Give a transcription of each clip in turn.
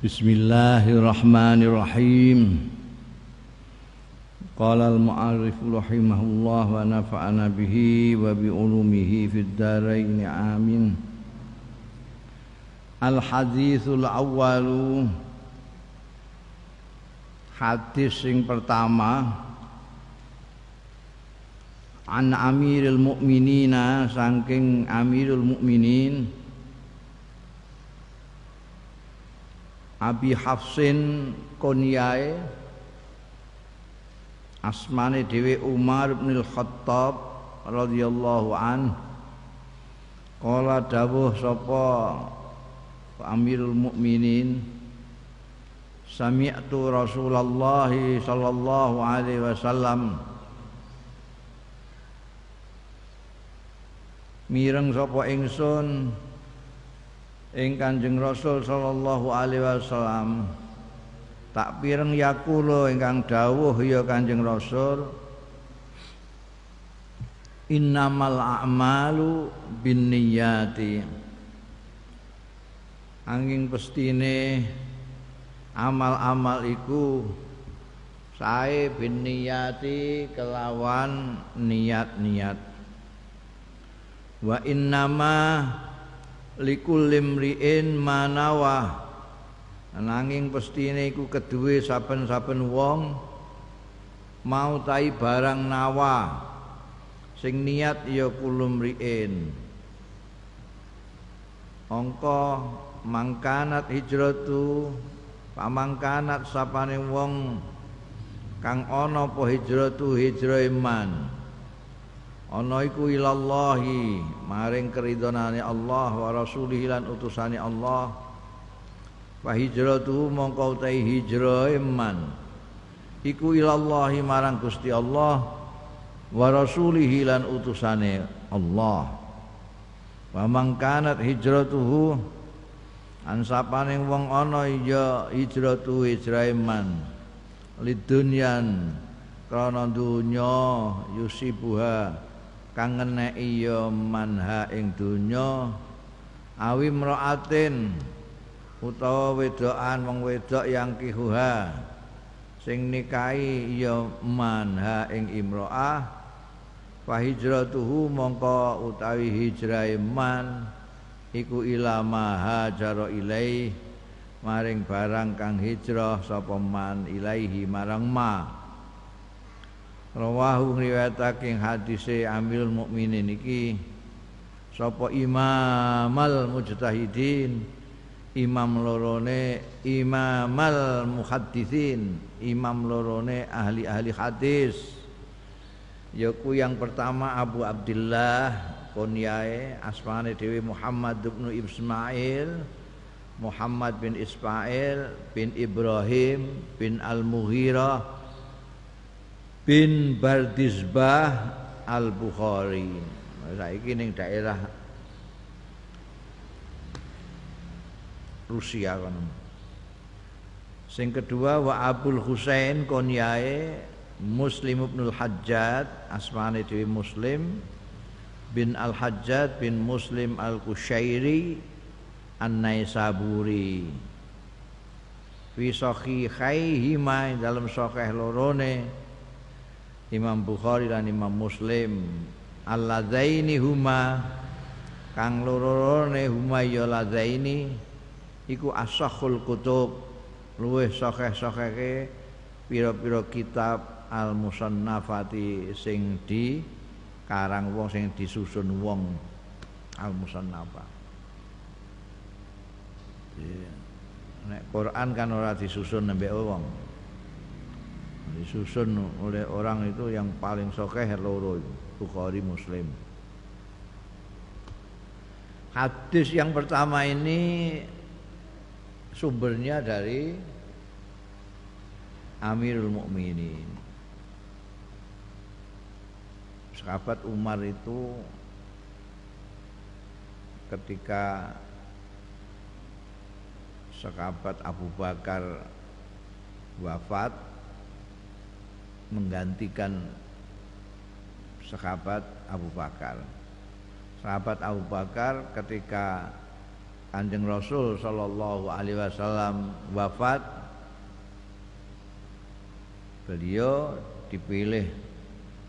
Bismillahirrahmanirrahim. Qala al-mu'arrif rahimahullah wa nafa'ana bihi wa bi ulumihi fid dharain amin. Al-haditsul awwalu, hadis sing pertama, an Amirul Mukminina, saking Amirul Mukminin Abi Hafsin kunyae asmane dhewe Umar bin Khattab radhiyallahu an. Qala dawuh sapa Amirul Mukminin, sami'tu Rasulullah sallallahu alaihi wasallam, mireng sapa ingsun ing Kanjeng Rasul sallallahu alaihi wasallam, tak pireng yakulo ingkang dawuh ya Kanjeng Rasul, innamal a'malu binniyati, angin pestine amal-amal iku sae binniyati kelawan niat-niat, wa innama likulli mri'in manawa, nanging pestine iku keduwe saben-saben wong mau tai barang nawa, sing niat ya kullu mri'in. Angka mangkanat hijratu, pamangkanat sapane wong kang ana apa hijratu hijrah iman, ana iku ilallahi maring keridonane Allah wa rasulihi lan utusane Allah, wa hijratuhu mongko utahe hijrah iman iku ilallahi marang Gusti Allah wa rasulihi lan utusane Allah. Wa mangkanat hijratuhu, ansapane wong ana ya hijratu hijrah iman lidunyan krana dunya, yusibuha kang ngeneki ya manha ing donya, awi mraatin utawa wedokan wong wedok yang kihuha sing nikahi ya manha ing imro'ah, fa hijratuhu mongko utawi hijrah iman iku ila ma hajara ilaih, maring barang kang hijrah sapa man ilaihi marang ma. Rawahu riwayatake hadise Amirul Mukminin iki sapa Imamal Mujtahidin, imam lorone Imamal Muhadditsin, imam lorone ahli-ahli hadis. Yaku yang pertama Abu Abdillah kunyae asmane dhewe Muhammad bin Ismail, Muhammad bin Ismail bin Ibrahim bin Al-Mughirah bin Bardizbah Al-Bukhari. Saiki ning daerah Rusia kono. Sing kedua wa Abul Husain kunyae Muslim ibnul Hajjaj, asmane dhewe Muslim bin Al-Hajjaj bin Muslim Al-Qushairi An-Naisaburi. Fi sahihaihima, dalam sahih lorone Imam Bukhari dan Imam Muslim, alladzaini huma, kang lorone huma ya ladzaini iku ashahul kutub, luweh sahih-sahihke pira-pira kitab al-musannafati sing di karang wong, sing disusun wong, al-musannafah. Nek Quran kan ora disusun nembe wong, disusun oleh orang itu yang paling sahih loro, Bukhari Muslim. Hadis yang pertama ini sumbernya dari Amirul Mukminin. Sahabat Umar itu ketika sahabat Abu Bakar wafat, menggantikan sahabat Abu Bakar. Sahabat Abu Bakar ketika Kanjeng Rasul sallallahu alaihi wasallam wafat, beliau dipilih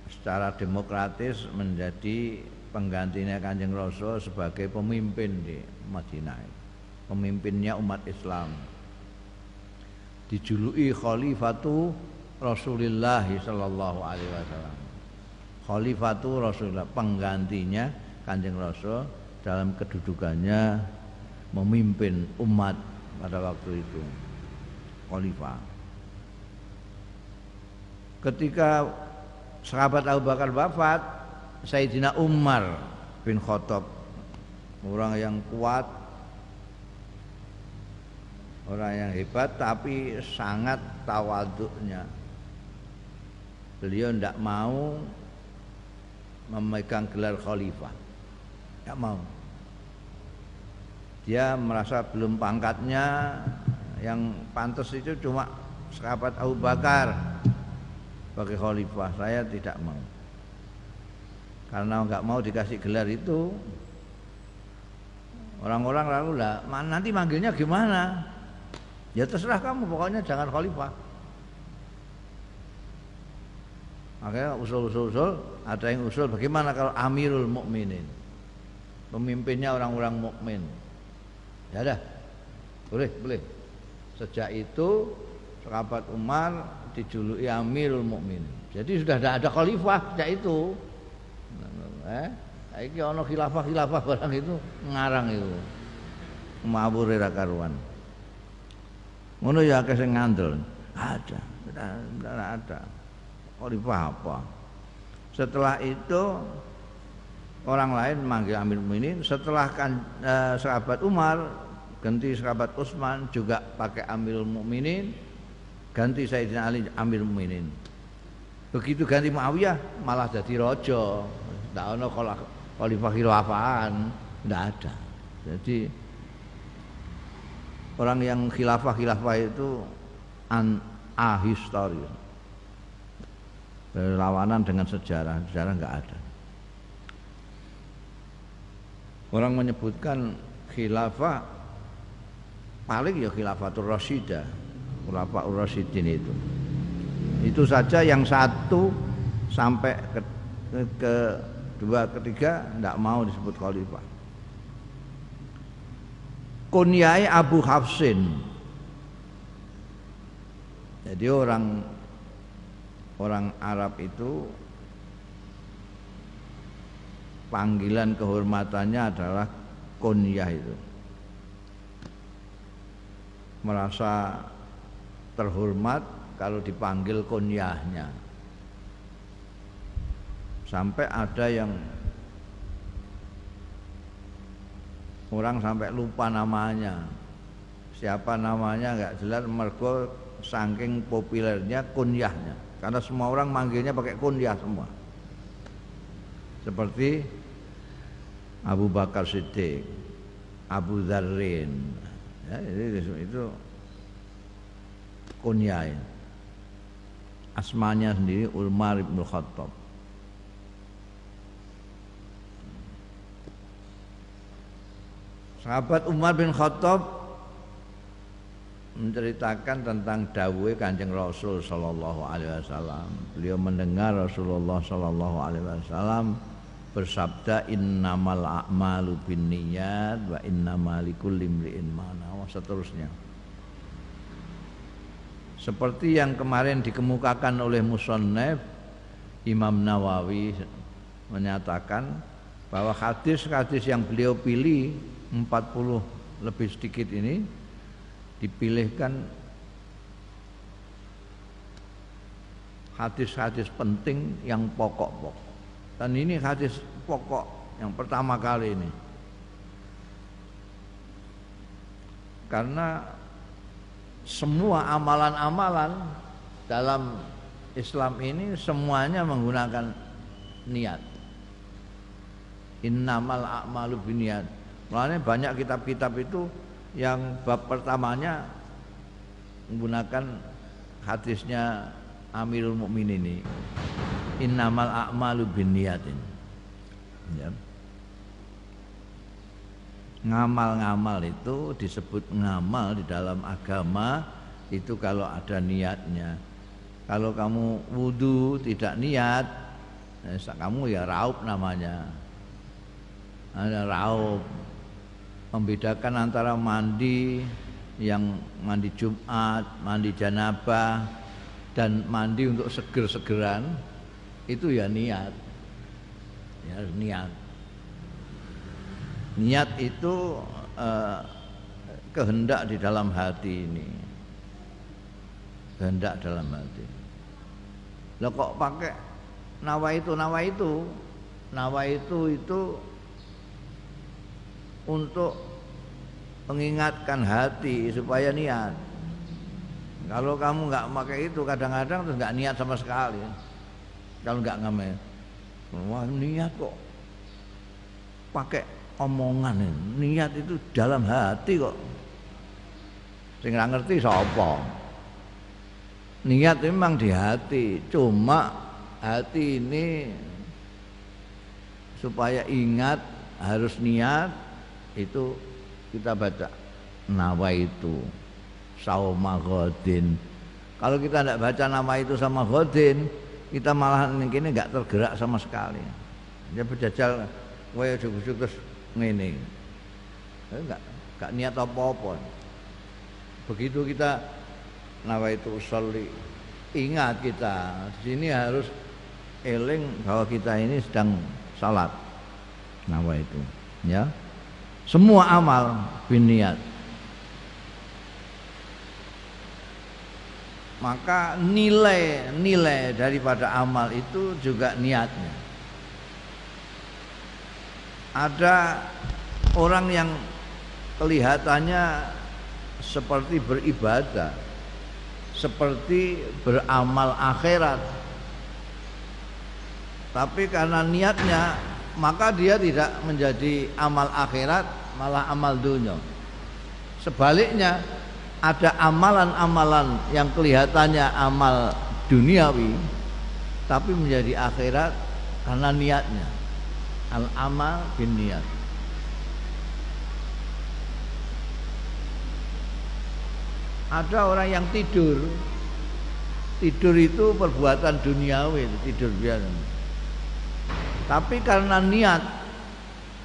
secara demokratis menjadi penggantinya Kanjeng Rasul sebagai pemimpin di Madinah, pemimpinnya umat Islam. Dijuluki Khalifatu Rasulullah sallallahu alaihi wasallam. Khalifatu Rasulullah, penggantinya Kanjeng Rasul dalam kedudukannya memimpin umat pada waktu itu, khalifah. Ketika sahabat Abu Bakar wafat, Sayyidina Umar bin Khattab, orang yang kuat, orang yang hebat tapi sangat tawaduknya. Beliau tidak mau memegang gelar khalifah, tidak mau. Dia merasa belum pangkatnya, yang pantas itu cuma sahabat Abu Bakar sebagai khalifah. Saya tidak mau, karena nggak mau dikasih gelar itu. Orang-orang lalu lah, nanti manggilnya gimana? Ya terserah kamu, pokoknya jangan khalifah. Makanya usul, ada yang usul bagaimana kalau Amirul Mukminin, pemimpinnya orang-orang mukmin. Ya dah, boleh. Sejak itu sahabat Umar dijuluki Amirul Mukminin. Jadi sudah tidak ada khalifah sejak itu. Iki ana khilafah barang itu ngarang itu. Mawure ra karuan. Ngono ya akeh sing ngandel. Ada. Khalifah apa? Setelah itu orang lain manggil Amirul Mukminin. Setelah sahabat Umar ganti sahabat Utsman juga pakai Amirul Mukminin, ganti Sayyidina Ali Amirul Mukminin. Begitu ganti Muawiyah malah jadi raja. Tidak ada khalifah khilafahan, tidak ada. Jadi orang yang khilafah itu ahistoris, berlawanan dengan sejarah nggak ada. Orang menyebutkan khilafah paling ya khilafatul Rasyidah, khulafaur Rasyidin itu. Itu saja yang satu sampai ke dua, ketiga tidak mau disebut khalifah. Kunyai Abu Hafsin. Jadi orang Arab itu panggilan kehormatannya adalah kunyah itu. Merasa terhormat kalau dipanggil kunyahnya. Sampai ada yang orang sampai lupa namanya. Siapa namanya enggak jelas, mergo saking populernya kunyahnya. Karena semua orang manggilnya pakai kunyah semua. Seperti Abu Bakar Siddiq, Abu Dzarrin. Ya, itu kunyah. Asmanya sendiri Umar bin Khattab. Sahabat Umar bin Khattab menceritakan tentang dawuhe Kanjeng Rasul sallallahu alaihi wasallam. Beliau mendengar Rasulullah sallallahu alaihi wasallam bersabda, innamal a'malu binniyat wa innamal likulli imri'in ma nawa, seterusnya. Seperti yang kemarin dikemukakan oleh musannaf Imam Nawawi menyatakan bahwa hadis-hadis yang beliau pilih 40 lebih sedikit ini dipilihkan hadis-hadis penting yang pokok-pokok. Dan ini hadis pokok yang pertama kali ini. Karena semua amalan-amalan dalam Islam ini semuanya menggunakan niat. Innamal a'malu binniyat. Makanya banyak kitab-kitab itu yang bab pertamanya menggunakan hadisnya Amirul Mukminin ini. Innamal a'malu binniyatin. Ya. Ngamal-ngamal itu disebut ngamal di dalam agama itu kalau ada niatnya. Kalau kamu wudu tidak niat, kamu ya raup namanya. Ada raup. Membedakan antara mandi yang mandi Jumat, mandi janabah dan mandi untuk seger-segeran itu ya niat. Ya niat. Niat itu kehendak di dalam hati ini. Kehendak dalam hati. Lah kok pakai nawaitu itu untuk mengingatkan hati supaya niat. Kalau kamu nggak pakai itu kadang-kadang terus nggak niat sama sekali. Kalau nggak ngamen, wah niat kok pakai omongan ini. Niat itu dalam hati kok. Sing nggak ngerti sapa. Niat memang di hati, cuma hati ini supaya ingat harus niat itu kita baca nawaitu sauma ghadin. Kalau kita tidak baca nama itu sama ghadin, kita malah ini nggak tergerak sama sekali. Dia berjajal, wah ujug-ujug terus ngene, nggak niat apa-apa. Begitu kita nawaitu sholli, ingat kita di sini harus eling bahwa kita ini sedang salat. Nawaitu, ya. Semua amal biniat. Maka nilai daripada amal itu juga niatnya. Ada orang yang kelihatannya seperti beribadah, seperti beramal akhirat, tapi karena niatnya maka dia tidak menjadi amal akhirat, malah amal dunia. Sebaliknya ada amalan-amalan yang kelihatannya amal duniawi tapi menjadi akhirat karena niatnya. Al-amal bin niat. Ada orang yang tidur itu perbuatan duniawi, tidur biasa. Tapi karena niat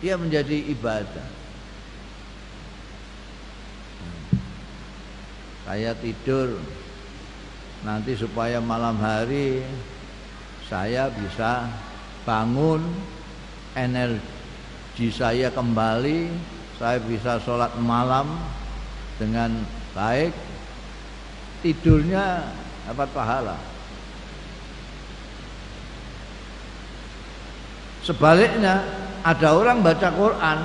dia menjadi ibadah. Saya tidur nanti supaya malam hari saya bisa bangun, energi saya kembali, saya bisa sholat malam dengan baik. Tidurnya dapat pahala. Sebaliknya ada orang baca Quran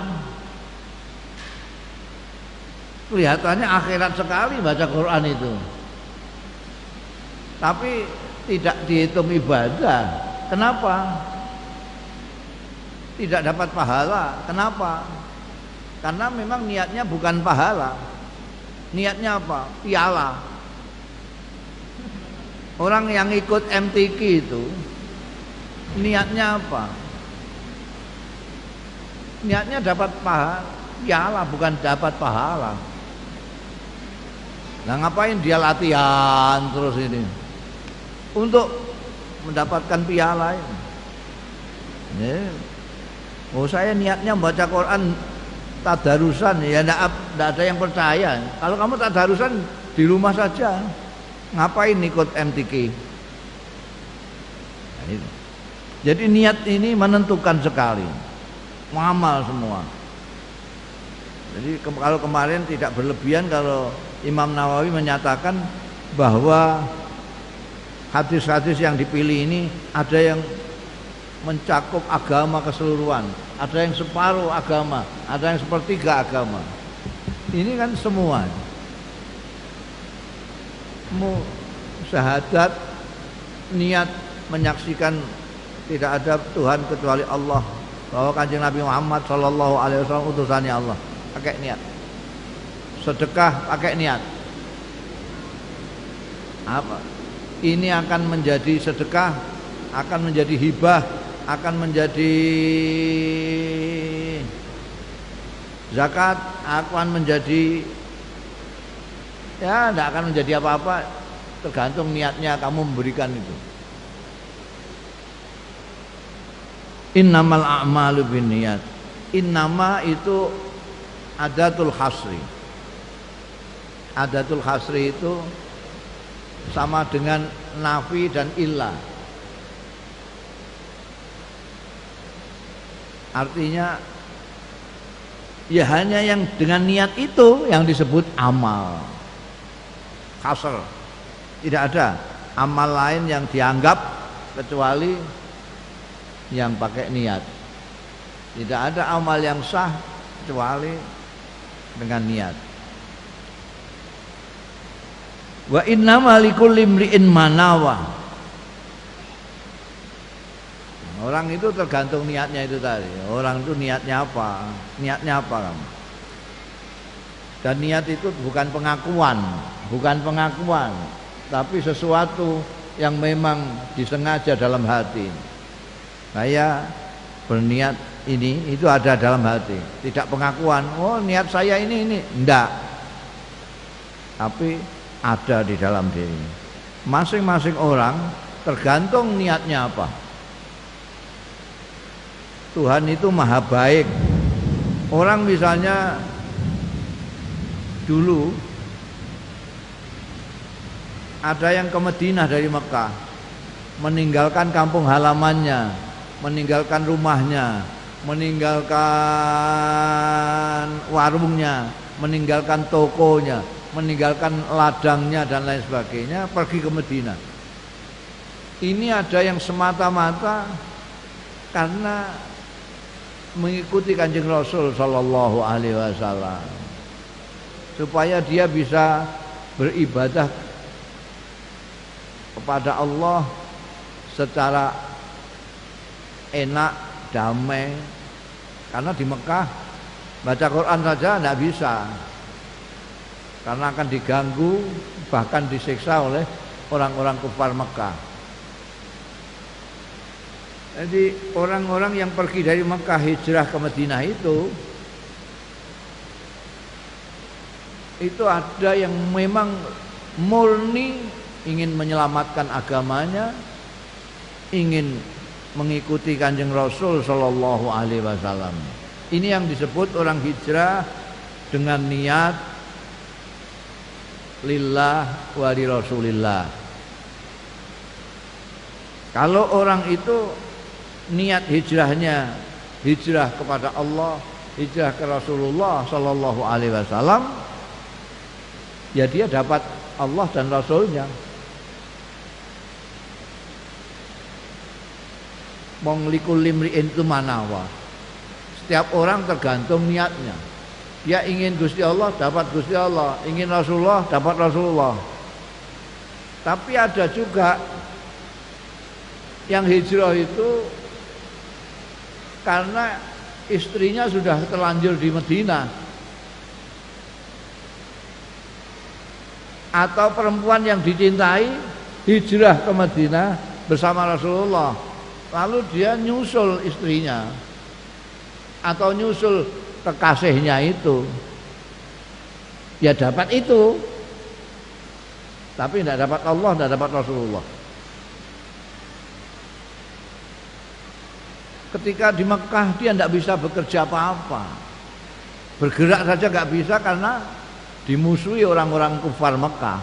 kelihatannya akhirat sekali baca Quran itu, tapi tidak dihitung ibadah. Kenapa? Tidak dapat pahala. Kenapa? Karena memang niatnya bukan pahala. Niatnya apa? Piala. Orang yang ikut MTQ itu niatnya apa? Niatnya dapat pahala, bukan dapat pahala. Nah ngapain dia latihan terus ini? Untuk mendapatkan piala ini. Oh saya niatnya membaca Quran tadarusan, ya enggak ada yang percaya. Kalau kamu tadarusan di rumah saja, ngapain ikut MTQ? Nah, itu. Jadi niat ini menentukan sekali, ngamal semua. Jadi kalau kemarin tidak berlebihan kalau Imam Nawawi menyatakan bahwa hadis-hadis yang dipilih ini ada yang mencakup agama keseluruhan, ada yang separuh agama, ada yang sepertiga agama. Ini kan semua. Syahadat, niat menyaksikan tidak ada Tuhan kecuali Allah, bahwa Kanjeng Nabi Muhammad SAW utusannya Allah, pakai niat. Sedekah pakai niat. Apa? Ini akan menjadi sedekah, akan menjadi hibah, akan menjadi zakat akan menjadi ya tidak akan menjadi apa-apa, tergantung niatnya kamu memberikan itu. Innamal a'malu binniyat. Innama itu adatul hasri. Adatul hasri itu sama dengan nafi dan illah. Artinya ya hanya yang dengan niat itu yang disebut amal. Hasr. Tidak ada amal lain yang dianggap kecuali yang pakai niat. Tidak ada amal yang sah kecuali dengan niat. Wa innama likulli imri'in ma nawa. Orang itu tergantung niatnya itu tadi. Orang itu niatnya apa? Niatnya apa kamu? Dan niat itu bukan pengakuan, tapi sesuatu yang memang disengaja dalam hati. Saya berniat ini, itu ada dalam hati, tidak pengakuan. Oh, niat saya ini, enggak. Tapi ada di dalam diri. Masing-masing orang tergantung niatnya apa. Tuhan itu maha baik. Orang misalnya dulu ada yang ke Madinah dari Mekah, meninggalkan kampung halamannya, meninggalkan rumahnya, meninggalkan warungnya, meninggalkan tokonya, meninggalkan ladangnya dan lain sebagainya, pergi ke Madinah. Ini ada yang semata-mata karena mengikuti Kanjeng Rasul sallallahu alaihi wasallam, supaya dia bisa beribadah kepada Allah secara enak, damai. Karena di Mekah baca Quran saja tidak bisa, karena akan diganggu, bahkan disiksa oleh orang-orang kufar Mekah. Jadi orang-orang yang pergi dari Mekah hijrah ke Madinah itu ada yang memang murni ingin menyelamatkan agamanya, ingin mengikuti Kanjeng Rasul sallallahu alaihi wasallam. Ini yang disebut orang hijrah dengan niat lillah wa li Rasulillah. Kalau orang itu niat hijrahnya hijrah kepada Allah, hijrah ke Rasulullah sallallahu alaihi wasallam, ya dia dapat Allah dan Rasulnya. Mong likulli imri'in itu manawa. Setiap orang tergantung niatnya. Dia ingin Gusti Allah, dapat Gusti Allah. Ingin Rasulullah, dapat Rasulullah. Tapi ada juga yang hijrah itu karena istrinya sudah terlanjur di Madinah, atau perempuan yang dicintai hijrah ke Madinah bersama Rasulullah, lalu dia nyusul istrinya atau nyusul kekasihnya itu, ya dapat itu, tapi tidak dapat Allah, tidak dapat Rasulullah. Ketika di Mekah dia tidak bisa bekerja apa-apa, bergerak saja nggak bisa karena dimusuhi orang-orang kufar Mekah.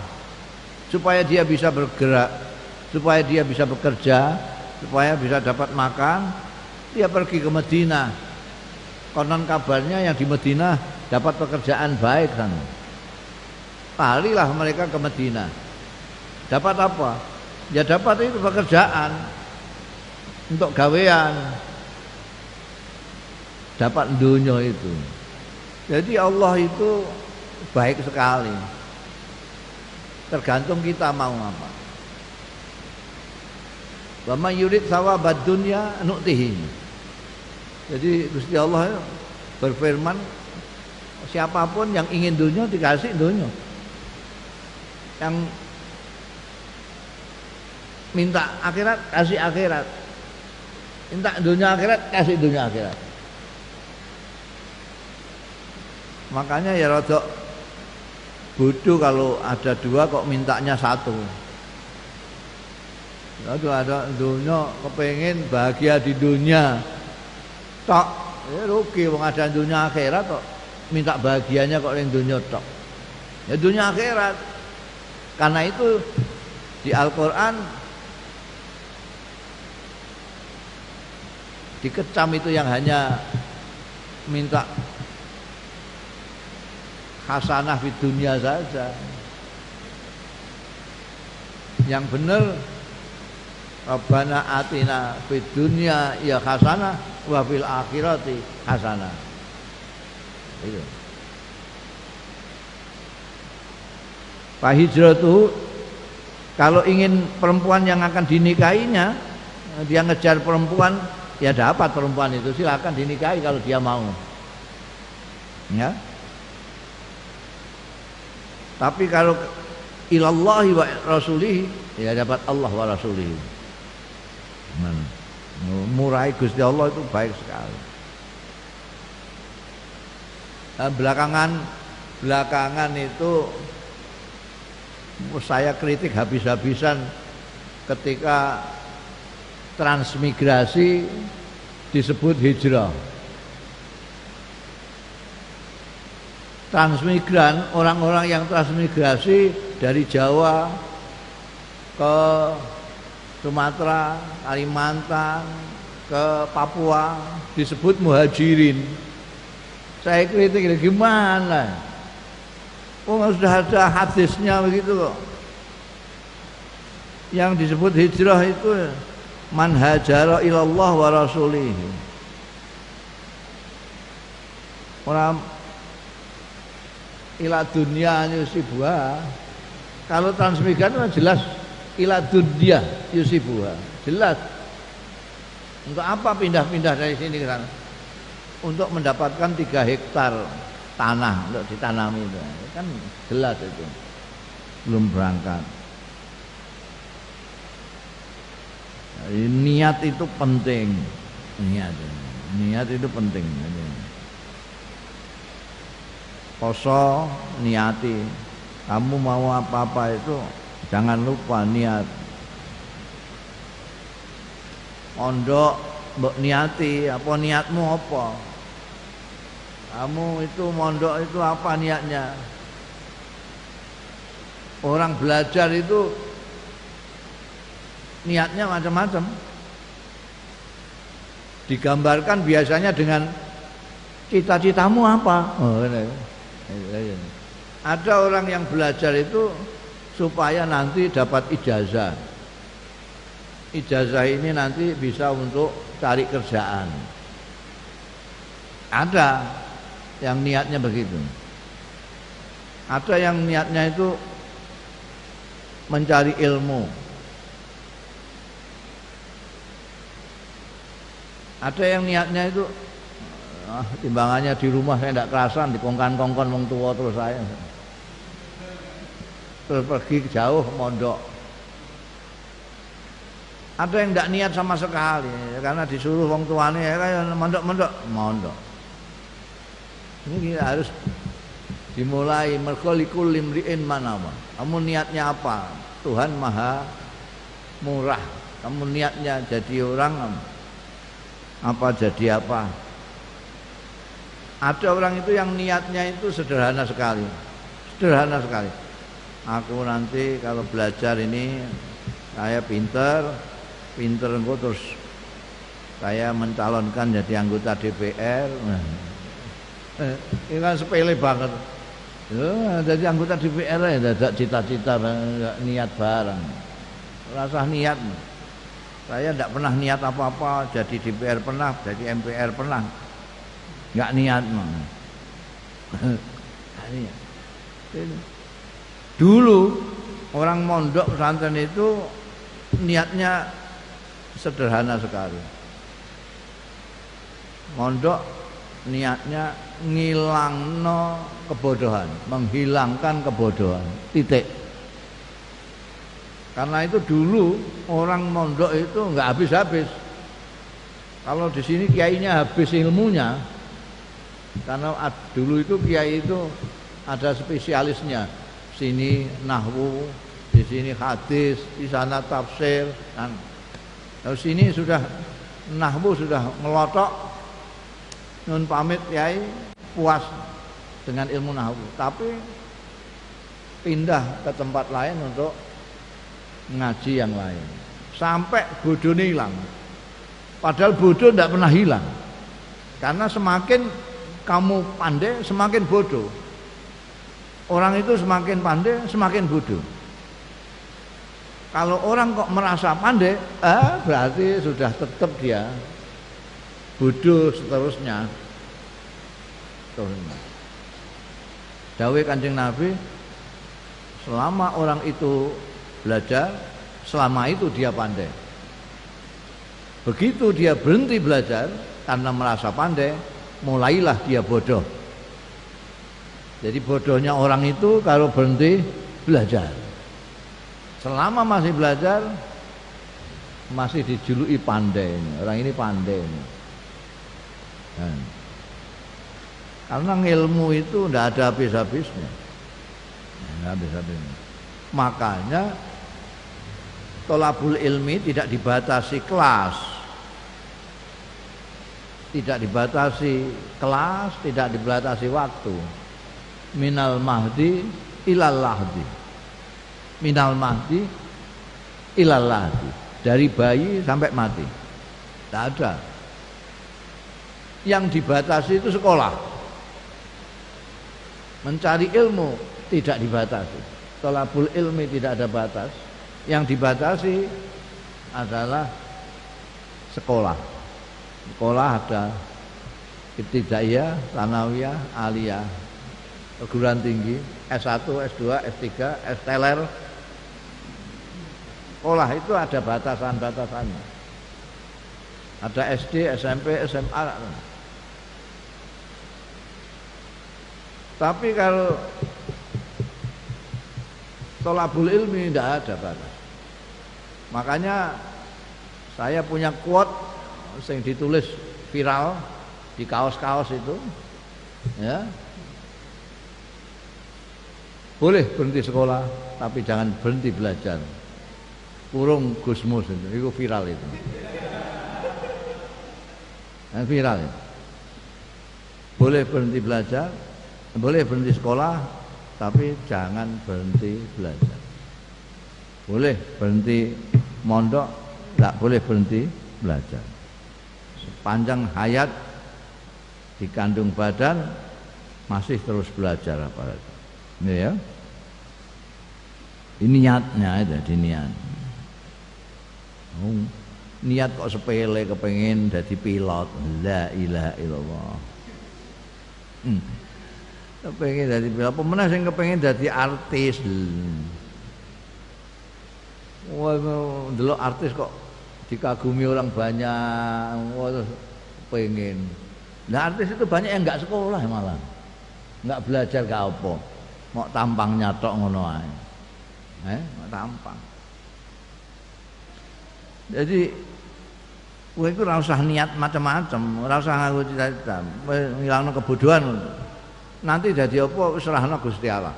Supaya dia bisa bergerak, supaya dia bisa bekerja, supaya bisa dapat makan, dia pergi ke Madinah. Konon kabarnya yang di Madinah dapat pekerjaan baik sana. Larilah mereka ke Madinah. Dapat apa? Ya dapat itu pekerjaan untuk gawean, dapat dunia itu. Jadi Allah itu baik sekali. Tergantung kita mau apa. Wa may yurid thawabad dunya nu'tihi. Jadi Gusti Allah berfirman, siapapun yang ingin dunia dikasih dunia. Yang minta akhirat kasih akhirat. Minta dunia akhirat kasih dunia akhirat. Makanya ya rada bodoh kalau ada dua kok mintanya satu. Aduh, ada dunia kepengen bahagia di dunia tok, ya rugi wong ada dunia akhirat kok minta bahagianya kok ning dunia tok. Ya dunia akhirat. Karena itu di Al-Qur'an dikecam itu yang hanya minta hasanah di dunia saja. Yang benar Rabbana atina fid dunya ya hasanah wa fil akhirati hasanah. Itu. Fa hijratuhu, kalau ingin perempuan yang akan dinikahinya, dia ngejar perempuan, ya dapat perempuan itu, silakan dinikahi kalau dia mau. Ya. Tapi kalau ilallahi wa rasulihi, ya dapat Allah wa rasulihi. Murahi Gusti Allah itu baik sekali. Belakangan itu saya kritik habis-habisan ketika transmigrasi disebut hijrah. Transmigran, orang-orang yang transmigrasi dari Jawa ke Sumatera, Kalimantan, ke Papua disebut muhajirin. Saya kritik gimana? Oh, sudah ada hadisnya begitu kok. Yang disebut hijrah itu man hajara ilallah wa rasulih. Orang ila dunya yusibuha. Kalau transmigran itu jelas ila dunya yusibuha. Jelas. Untuk apa pindah-pindah dari sini ke sana? Untuk mendapatkan 3 hektar tanah untuk ditanami itu. Kan jelas itu. Belum berangkat. Jadi, niat itu penting. Niat itu penting. Poso niati, kamu mau apa-apa itu jangan lupa niat. Mondok mbok niati, apa niatmu apa? Kamu itu mondok itu apa niatnya? Orang belajar itu niatnya macam-macam. Digambarkan biasanya dengan cita-citamu apa? Oh, ini. Ada orang yang belajar itu supaya nanti dapat ijazah. Ijazah ini nanti bisa untuk cari kerjaan. Ada yang niatnya begitu. Ada yang niatnya itu mencari ilmu. Ada yang niatnya itu timbangannya di rumah saya tidak kerasan, dikongkan-kongkon wong tua terus saya. Terus pergi jauh mondok. Ada yang tidak niat sama sekali karena disuruh wong tuane ya kayak mondok. Ini kita harus dimulai mergo likul limriin manawa. Kamu niatnya apa? Tuhan Maha Murah. Kamu niatnya jadi orang apa jadi apa? Ada orang itu yang niatnya itu sederhana sekali. Sederhana sekali. Aku nanti kalau belajar ini saya pinter engko terus saya mencalonkan jadi anggota DPR. Ini kan sepele banget. Ya, jadi anggota DPR ya tidak cita-cita niat barang. Rasa niat. Saya tidak pernah niat apa-apa, jadi DPR pernah, jadi MPR pernah. Enggak niat mah. Dulu orang mondok pesantren itu niatnya sederhana sekali. Mondok niatnya ngilangno kebodohan, menghilangkan kebodohan. Titik. Karena itu dulu orang mondok itu enggak habis-habis. Kalau di sini kiainya habis ilmunya, Karena dulu itu kiai itu ada spesialisnya. Sini nahwu, di sini hadis, di sana tafsir. Dan kalau sini sudah nahwu sudah melotok, nun pamit kiai puas dengan ilmu nahwu, tapi pindah ke tempat lain untuk ngaji yang lain. Sampai bodohnya hilang. Padahal bodoh tidak pernah hilang. Karena semakin kamu pandai, semakin bodoh. Orang itu semakin pandai, semakin bodoh. Kalau orang kok merasa pandai, berarti sudah tetap dia bodoh seterusnya. Dawuh Kanjeng Nabi, selama orang itu belajar, selama itu dia pandai. Begitu dia berhenti belajar karena merasa pandai, mulailah dia bodoh. Jadi bodohnya orang itu kalau berhenti belajar. Selama masih belajar, masih dijuluki pandai. Orang ini pandai. Karena ilmu itu tidak ada habis-habisnya. Tidak habis-habisnya. Makanya thalabul ilmi tidak dibatasi kelas. Tidak dibatasi kelas, tidak dibatasi waktu. Minal mahdi ilal lahdi. Minal mahdi ilal lahdi. Dari bayi sampai mati. Tidak ada. Yang dibatasi itu sekolah. Mencari ilmu tidak dibatasi. Thalabul ilmi tidak ada batas. Yang dibatasi adalah sekolah. Sekolah ada ibtidaiyah, tsanawiyah, aliyah, perguruan tinggi, S1, S2, S3, S-teler. Sekolah itu ada batasan-batasannya. Ada SD, SMP, SMA. Tapi kalau thalabul ilmi tidak ada batas. Makanya saya punya quote yang ditulis viral di kaos-kaos itu, ya. Boleh berhenti sekolah, tapi jangan berhenti belajar. Kurung Gusmus itu viral itu. Viral itu. Boleh berhenti belajar, boleh berhenti sekolah, tapi jangan berhenti belajar. Boleh berhenti mondok, tidak boleh berhenti belajar. Sepanjang hayat di kandung badan masih terus belajar apa itu. Ini ya. Ini niatnya itu, niat. Niat kok sepele kepengin jadi pilot. La ilaha illallah. Kepengin jadi pilot, pemenang sing kepengin jadi artis. Wah, ndelok artis kok dikagumi orang banyak, wah pengen. Nah artis itu banyak yang nggak sekolah malah, nggak belajar gak apa, mau tampangnya tok ngono ae, mau tampang. Jadi, kowe iku ora usah niat macam-macam, ora usah nganggo cita-cita, ngilangno kebodohan. Nanti jadi apa serahno Gusti Allah.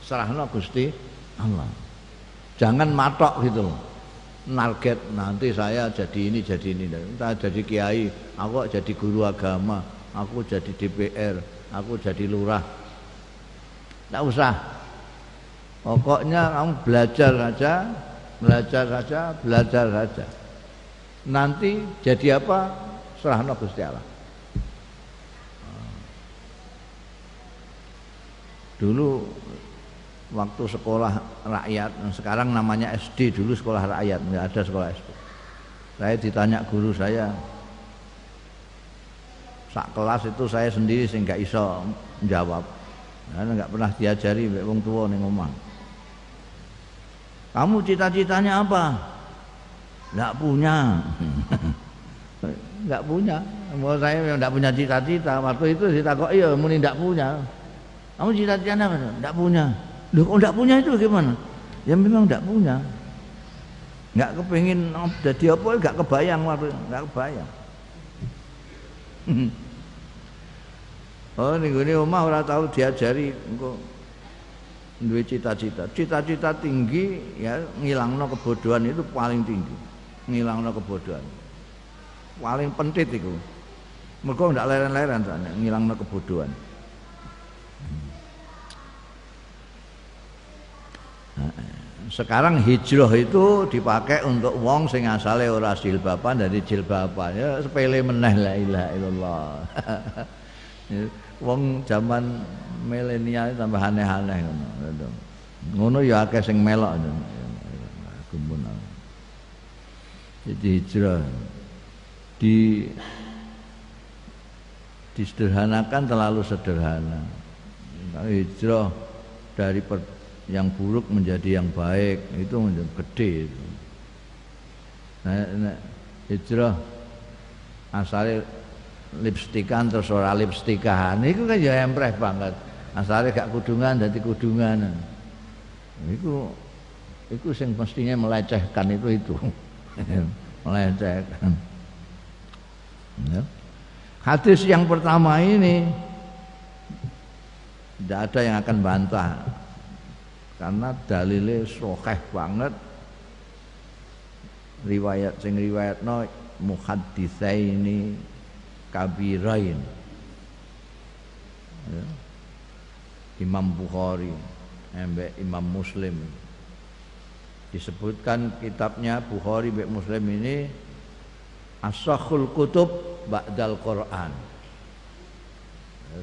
Serahno Gusti Allah. Jangan matok gitu loh. Target nanti saya jadi ini, entah jadi kiai, aku jadi guru agama, aku jadi DPR, aku jadi lurah. Tidak usah. Pokoknya kamu belajar saja. Nanti jadi apa? Serahno Gusti Allah. Dulu waktu sekolah rakyat, sekarang namanya SD, dulu sekolah rakyat, nggak ada sekolah SD. Saya ditanya guru saya, sak kelas itu saya sendiri sih nggak iso menjawab, karena nggak pernah diajari wong tua ning omah. Kamu cita-citanya apa? Nggak punya, nggak punya. Mau saya yang nggak punya cita-cita. Waktu itu ditakok, iya, muni nggak punya. Kamu cita-citanya apa? Nggak punya. Loh, kok enggak punya itu gimana? Ya memang enggak punya. Enggak kepengin jadi apa, enggak kebayang waktu, enggak kebayang. Oh ning gone omah ora tahu diajari engko duwe cita-cita. Cita-cita tinggi ya ngilangno kebodohan itu paling tinggi. Ngilangno kebodohan. Paling penting iku. Mergo ndak leren-leren sakjane ngilangno kebodohan. Sekarang hijrah itu dipakai untuk wong sing asale ora jilbaban dari jilbaban ya sepele meneh la ilaha illallah. Wong zaman milenial tambah aneh-aneh ngono. Ngono ya akeh sing melok. Gumun. Jadi hijrah disederhanakan terlalu sederhana. Hijrah dari yang buruk menjadi yang baik itu menjadi gede itu. Nah, hijrah asale lipstikan terus ora lipstikan itu kan ya empreh banget. Asale gak kudungan dadi kudungan. Iku sing mestinya melecehkan itu. Melecehkan. Ya. Hadis yang pertama ini tidak ada yang akan bantah karena dalilnya sahih banget, riwayat sing riwayatno muhadditsaini kabirain ya. Imam Bukhari ambek Imam Muslim disebutkan kitabnya Bukhari ambek Muslim ini as-sahhul kutub ba'dal Quran,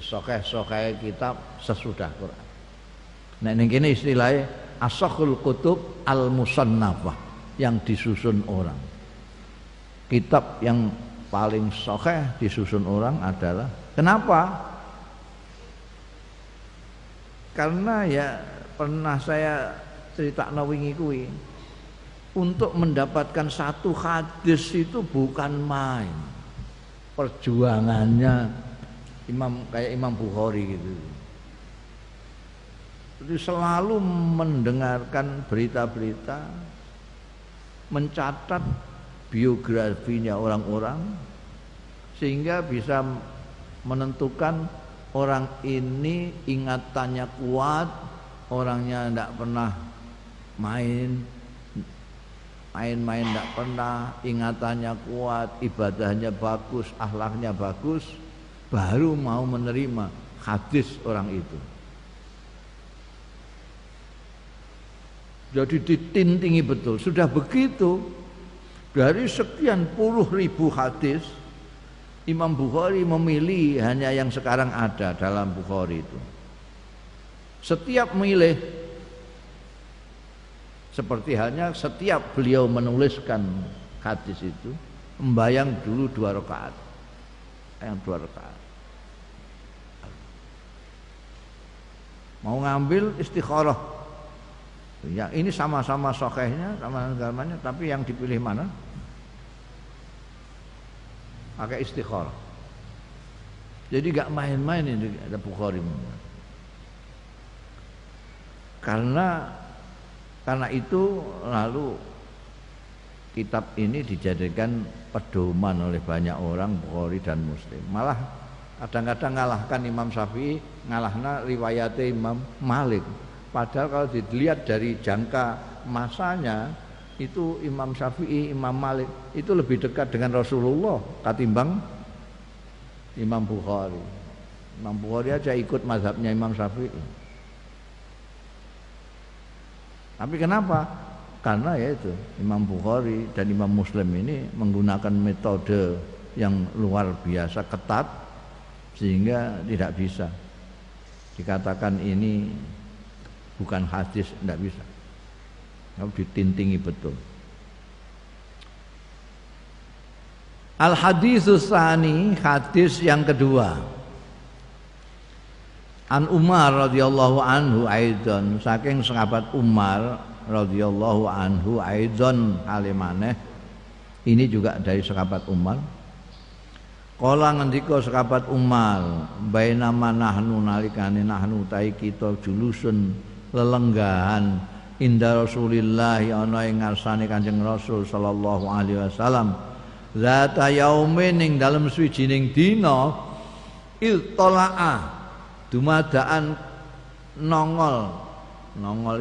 sahih kitab sesudah Quran. Nah ini kini istilahnya as-sahhul kutub al-musannafah, yang disusun orang. Kitab yang paling sahih disusun orang adalah, kenapa? Karena ya pernah saya cerita wingi kuwi, untuk mendapatkan satu hadis itu bukan main. Perjuangannya kayak Imam Bukhari gitu. Jadi selalu mendengarkan berita-berita, mencatat biografinya orang-orang sehingga bisa menentukan orang ini ingatannya kuat, orangnya tidak pernah main tidak pernah, ingatannya kuat, ibadahnya bagus, akhlaknya bagus, baru mau menerima hadis orang itu. Jadi ditintingi betul. Sudah begitu, dari sekian puluh ribu hadis, Imam Bukhari memilih hanya yang sekarang ada dalam Bukhari itu. Setiap milih, seperti halnya setiap beliau menuliskan hadis itu, membayang dulu 2 rakaat. Yang 2 rakaat. Mau ngambil istikharah. Ya, ini sama-sama sahihnya, sama agamanya, tapi yang dipilih mana? Pakai istikharah. Jadi gak main-main ini ada Bukhari. Karena itu lalu kitab ini dijadikan pedoman oleh banyak orang, Bukhari dan Muslim. Malah kadang-kadang ngalahkan Imam Syafi'i, ngalahna riwayatnya Imam Malik. Padahal kalau dilihat dari jangka masanya itu Imam Syafi'i, Imam Malik itu lebih dekat dengan Rasulullah ketimbang Imam Bukhari. Imam Bukhari aja ikut mazhabnya Imam Syafi'i. Tapi kenapa? Karena ya itu Imam Bukhari dan Imam Muslim ini menggunakan metode yang luar biasa ketat sehingga tidak bisa dikatakan ini bukan hadis, tidak bisa. Harus ditintingi betul. Al haditsus tsani, hadis yang kedua. An Umar radhiyallahu anhu aidan, saking sahabat Umar radhiyallahu anhu aidan alimane. Ini juga dari sahabat Umar. Kala ngendika sahabat Umar, bainama nahnu nalikane nahnu tai kita julusun lelenggahan inda Rasulillah ana ing ngarsane Kanjeng Rasul sallallahu alaihi wasallam zata yaumin ing dalem suwijining dina iltola'a dumadaan nongol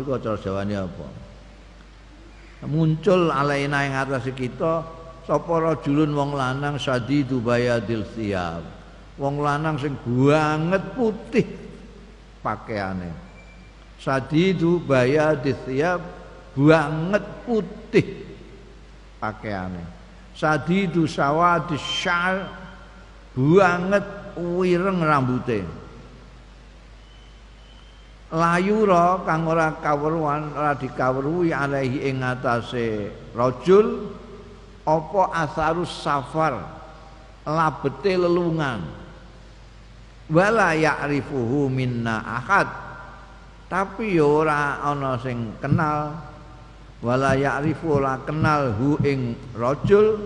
iku cara Jawane apa muncul alaina ing atase kita sapa rajulun wong lanang sadidu bayadil thiyab wong lanang sing banget putih pakaiane sadidu bayadil thiyab banget putih pakaiane sadidu sawadis syar banget wireng rambute layura kang ora kawruhan ora dikawruhi alaihi ing atase rajul apa asarus safar labete lelungan wala ya'rifuhu minna ahad tapi ora ana sing kenal wala ya'rifu ora kenal hu ing rajul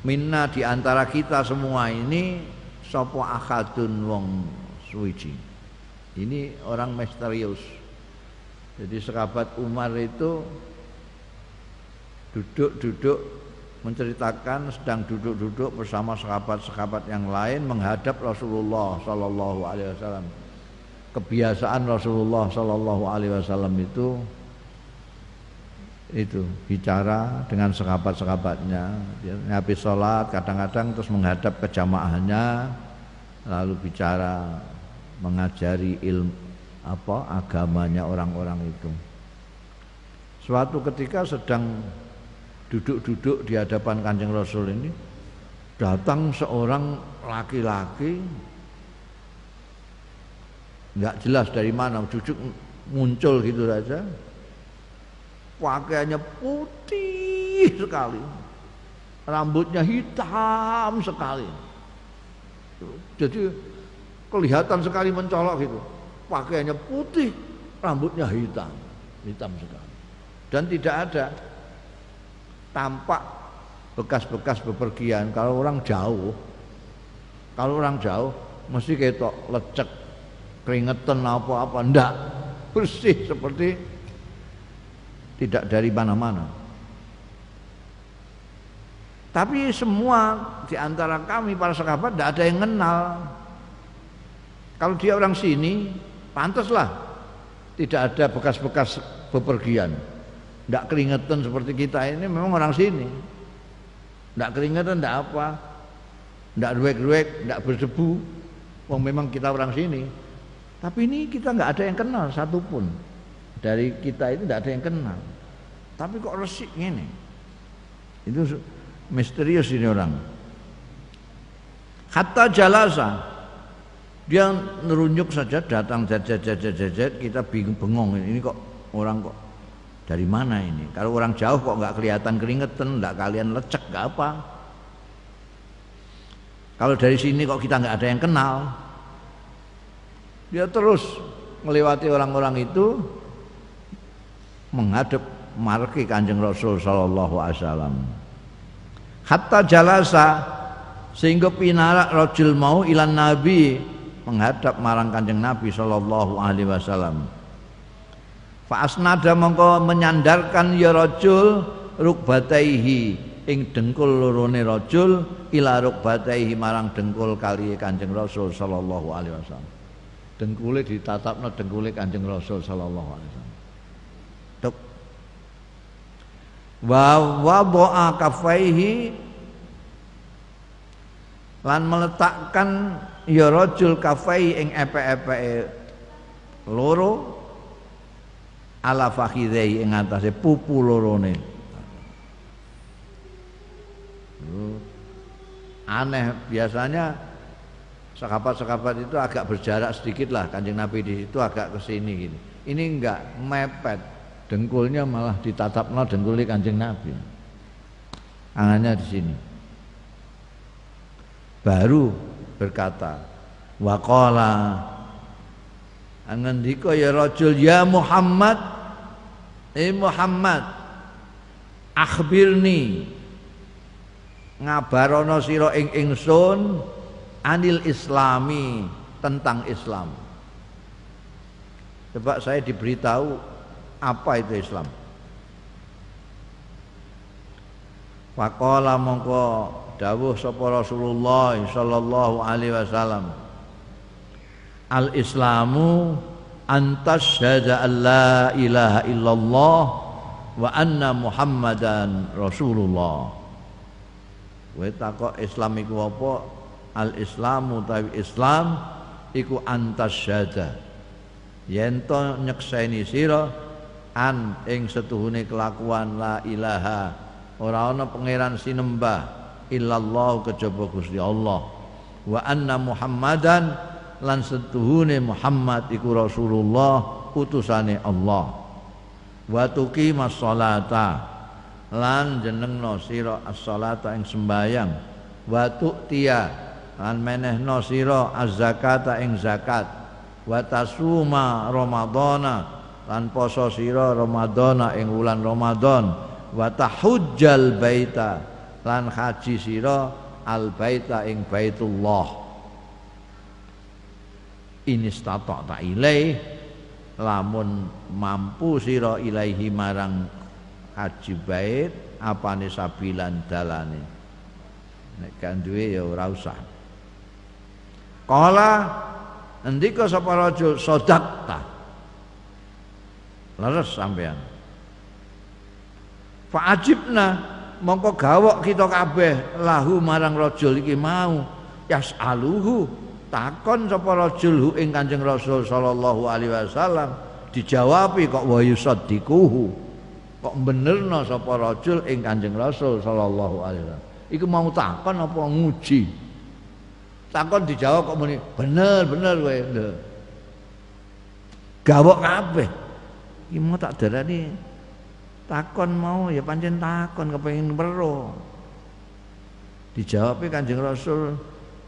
minna di antara kita semua ini sapa ahadun wong suwiji. Ini orang misterius. Jadi sahabat Umar itu duduk menceritakan sedang duduk bersama sahabat-sahabat yang lain menghadap Rasulullah sallallahu alaihi wasallam. Kebiasaan Rasulullah sallallahu alaihi wasallam itu bicara dengan sahabat-sahabatnya. Habis sholat kadang-kadang terus menghadap ke jamaahnya lalu bicara mengajari ilmu agamanya orang-orang itu. Suatu ketika sedang duduk-duduk di hadapan Kanjeng Rasul ini datang seorang laki-laki nggak jelas dari mana muncul gitu saja. Pakaiannya putih sekali, rambutnya hitam sekali. Jadi kelihatan sekali mencolok gitu. Pakaiannya putih, rambutnya hitam sekali. Dan tidak ada tampak bekas-bekas bepergian. Kalau orang jauh mesti ketok lecek, keringetan apa-apa, ndak, bersih seperti tidak dari mana-mana. Tapi semua di antara kami para sahabat tidak ada yang kenal. Kalau dia orang sini, pantaslah tidak ada bekas-bekas bepergian. Tidak keringetan seperti kita ini memang orang sini. Tidak keringetan, tidak apa, tidak ruwek-ruwek, tidak berdebu. Wong memang kita orang sini. Tapi ini kita nggak ada yang kenal satupun. Dari kita itu tidak ada yang kenal. Tapi kok resik ini? Itu misterius ini orang. Hatta jalasa, dia nerunjuk saja datang jajet kita bengong ini kok orang kok dari mana ini? Kalau orang jauh kok nggak kelihatan keringetan, nggak kalian lecek, nggak apa. Kalau dari sini kok kita nggak ada yang kenal. Dia terus melewati orang-orang itu menghadap marki Kanjeng Rasul sallallahu alaihi wasallam. Hatta jalasa sehingga pinarak rajul mau ilan nabi menghadap marang Kanjeng Nabi sallallahu alaihi wasallam. Fa asnada mongko menyandarkan ya rajul rukbataihi ing dengkul lorone rajul ila rukbataihi marang dengkul kali Kanjeng Rasul sallallahu alaihi wasallam. Dengkule ditatapna dengkule Kanjeng Rasul sallallahu alaihi wasallam. Tuk. Wa wada'a kafaihi lan meletakkan ya rajul kafai ing epe-epe loro ala fakhidhi ing atase pupu lorone. Aneh, biasanya sahabat-sahabat itu agak berjarak sedikit lah, Kanjeng Nabi di situ agak ke sini gini. Ini enggak mepet, dengkulnya malah ditatapnya dengkulnya Kanjeng Nabi. Tangannya di sini. Baru berkata, waqala ngendika ya rajul ya Muhammad, Muhammad, akhbirni ngabarono sira ing ingsun anil islami tentang Islam. Coba saya diberitahu apa itu Islam. Faqala mongko dawuh sapa Rasulullah sallallahu alaihi wasallam, al-islamu antasyhada an la ilaha illallah wa anna muhammadan rasulullah. Kowe takok Islam iku apa? Al-islamu tawi Islam iku antasyhada yen to nyekseni sira an ing setuhune kelakuan la ilaha ora ana pangeran sinembah illallah kejaba Gusti Allah, wa anna muhammadan lan setuhune Muhammad iku Rasulullah utusane Allah, wa tuqimas sholata lan jenengno sira as-sholata ing sembayang, wa tu'tiya lan menehno sira az-zakata ing zakat, wa tasuma ramadhana lan poso sira ramadhana ing wulan Ramadan, wa tahujjal baita lan haji sira al baita ing baitullah. Inistata'ta ilaih lamun mampu sira ilaihi marang haji bait apane sabilan dalane, nek kan duwe ya ora usah. Kala ndika sapa rajul sadaqta, leres sampean. Fa ajibna mongko gawok kita kabeh lahu marang rajul iki mau, yasaluhu takon sapa rajul hu ing Kanjeng Rasul sallallahu alaihi wasallam, dijawabi kok wa yusaddiquhu, kok benerno sapa rajul ing Kanjeng Rasul sallallahu alaihi wasallam. Iku mau takon apa nguji? Takon dijawab kok muni bener kowe. Lho. Gawok kabeh. Iki mau tak darani takon mau ya pancen takon kepengin weruh. Dijawab Kanjeng Rasul,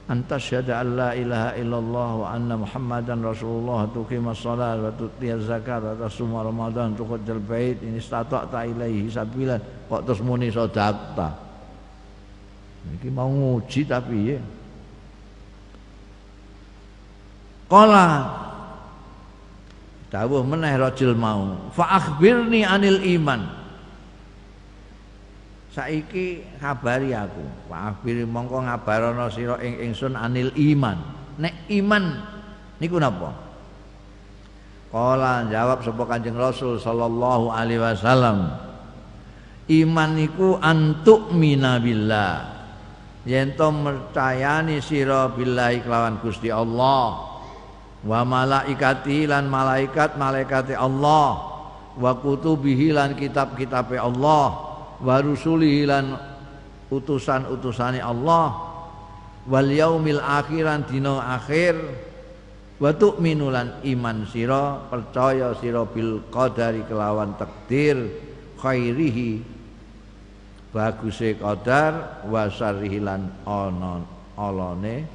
antasyhadu an la ilaha illallah wa anna muhammadan rasulullah, tuqimas shalah wa tu'tiyaz zakat wa tasuma ramadan tuqajjal bait in istata'ta ilaihi sabilan. Kok terus muni sedekah. Iki mau nguji tapi ya. Qala dawuh meneh rajul mau, fa akhbirni anil iman. Saiki kabari aku. Fa akhbiri mongko ngabarana sira ing ingsun anil iman. Nek iman niku napa? Qala jawab sapa Kanjeng Rasul sallallahu alaihi wasallam, iman niku antuk minabillah. Yen to percayani sira billahi kelawan Gusti Allah, wa malaikati lan malaikate Allah, wa kutubihi lan kitab-kitabe Allah, wa rusulihi lan utusan-utusane Allah, wal yaumil akhiran dina akhir, wa tu'minu lan iman sira percaya sira bil qadari kelawan takdir, khairihi baguse qadar, wa syarrihi lan olone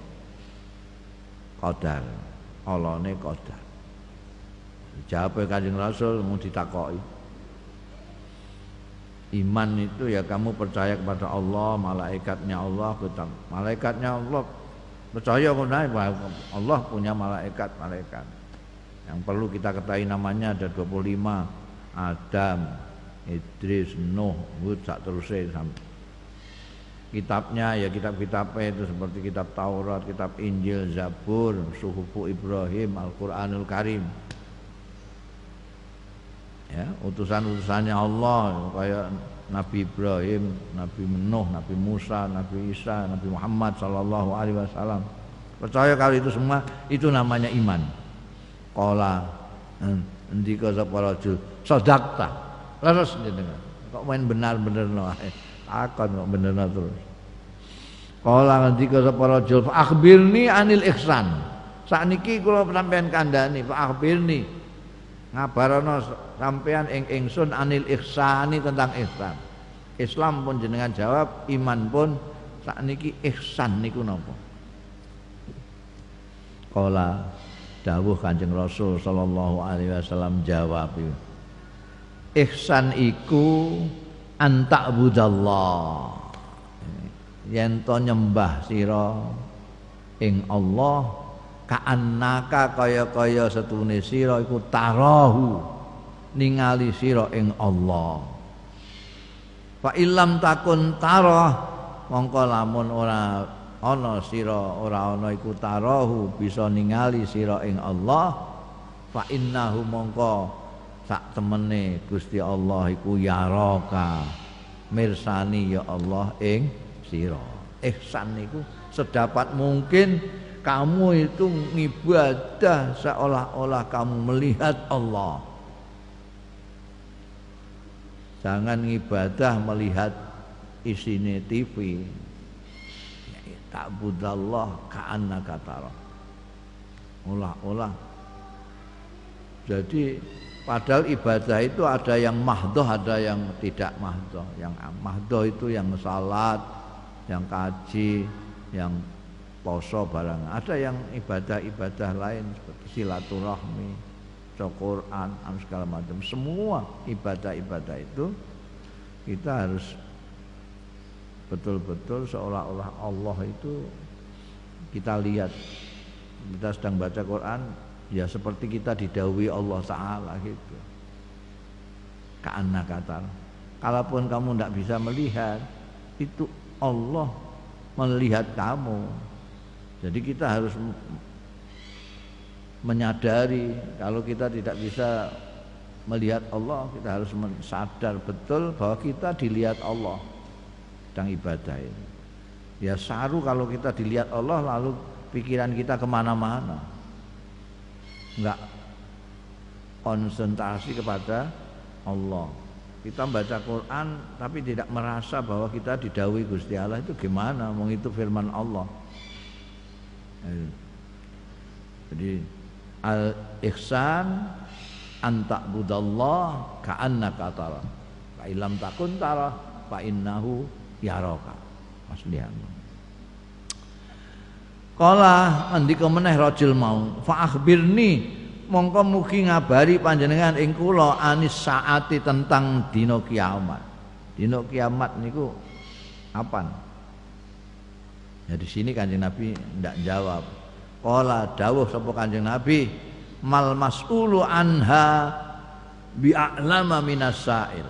qadar. Alane qadar. Jawab Kanjeng Rasul mau ditakoki. Iman itu ya kamu percaya kepada Allah, malaikatnya Allah, kitab. Malaikatnya Allah percaya kepada Allah punya malaikat. Yang perlu kita ketahui namanya ada 25, Adam, Idris, Nuh, Hud, sak terusé sampai kitabnya ya kitab-kitabnya itu seperti kitab Taurat, kitab Injil, Zabur, Suhufu Ibrahim, Al-Qur'anul Karim. Ya, utusan-utusannya Allah kayak Nabi Ibrahim, Nabi Nuh, Nabi Musa, Nabi Isa, Nabi Muhammad sallallahu alaihi wasallam. Percaya kalau itu semua itu namanya iman. Qala ndika sapa rajul, sadaqta. Leres jenengan. Kok main benar-benerno ae. Akan kok benerno terus. Kala ngendika sapa rajul, fa akhbirni anil ihsan. Sakniki kula sampeyan kandhani, fa akhbirni. Ngabarana sampeyan ing ingsun anil ihsani tentang ihsan. Islam pun jenengan jawab, iman pun sakniki ihsan niku napa? Kala dawuh Kanjeng Rasul sallallahu alaihi wasallam jawab, ihsan iku anta'budallah, yen to nyembah sira ing Allah ka'annaka kaya-kaya setune sira iku tarahu ningali sira ing Allah. Fa illam takun tarah mongko lamun ora ana sira ora ana iku tarahu bisa ningali sira ing Allah fa innahu mongko sak temene Gusti Allah iku yaraka mirsani ya Allah ing sira. Ihsan niku sedapat mungkin kamu itu ngibadah seolah-olah kamu melihat Allah. Jangan ngibadah melihat isine TV. Ta'budallah ka'annaka tara. Olah-olah. Jadi padahal ibadah itu ada yang mahdoh, ada yang tidak mahdoh. Yang mahdoh itu yang salat, yang kaji, yang poso barang. Ada yang ibadah-ibadah lain seperti silaturahmi, Quran, segala macam. Semua ibadah-ibadah itu kita harus betul-betul seolah-olah Allah itu kita lihat. Kita sedang baca Quran ya seperti kita didhawuhi Allah Ta'ala gitu. Ka'anna katar. Kalaupun kamu tidak bisa melihat, itu Allah melihat kamu. Jadi kita harus menyadari kalau kita tidak bisa melihat Allah, kita harus sadar betul bahwa kita dilihat Allah sedang ibadah ini. Ya saru kalau kita dilihat Allah lalu pikiran kita kemana-mana, enggak konsentrasi kepada Allah. Kita baca Quran tapi tidak merasa bahwa kita didhawuhi Gusti Allah, itu gimana? Wong itu firman Allah. Jadi al-ihsan anta'budallah ka'annaka tara. Fa illam takun tara fa innahu yaraka. Maslihan. Kala andika meneh rajul mau, fa akhbirni mongko mugi ngabari panjenengan ing kula anis saati tentang dina kiamat. Dina kiamat niku kapan? Ya di sini Kanjeng Nabi ndak jawab. Qala dawuh sapa Kanjeng Nabi, mal mas'ulu anha bi'a'lama minas sa'il.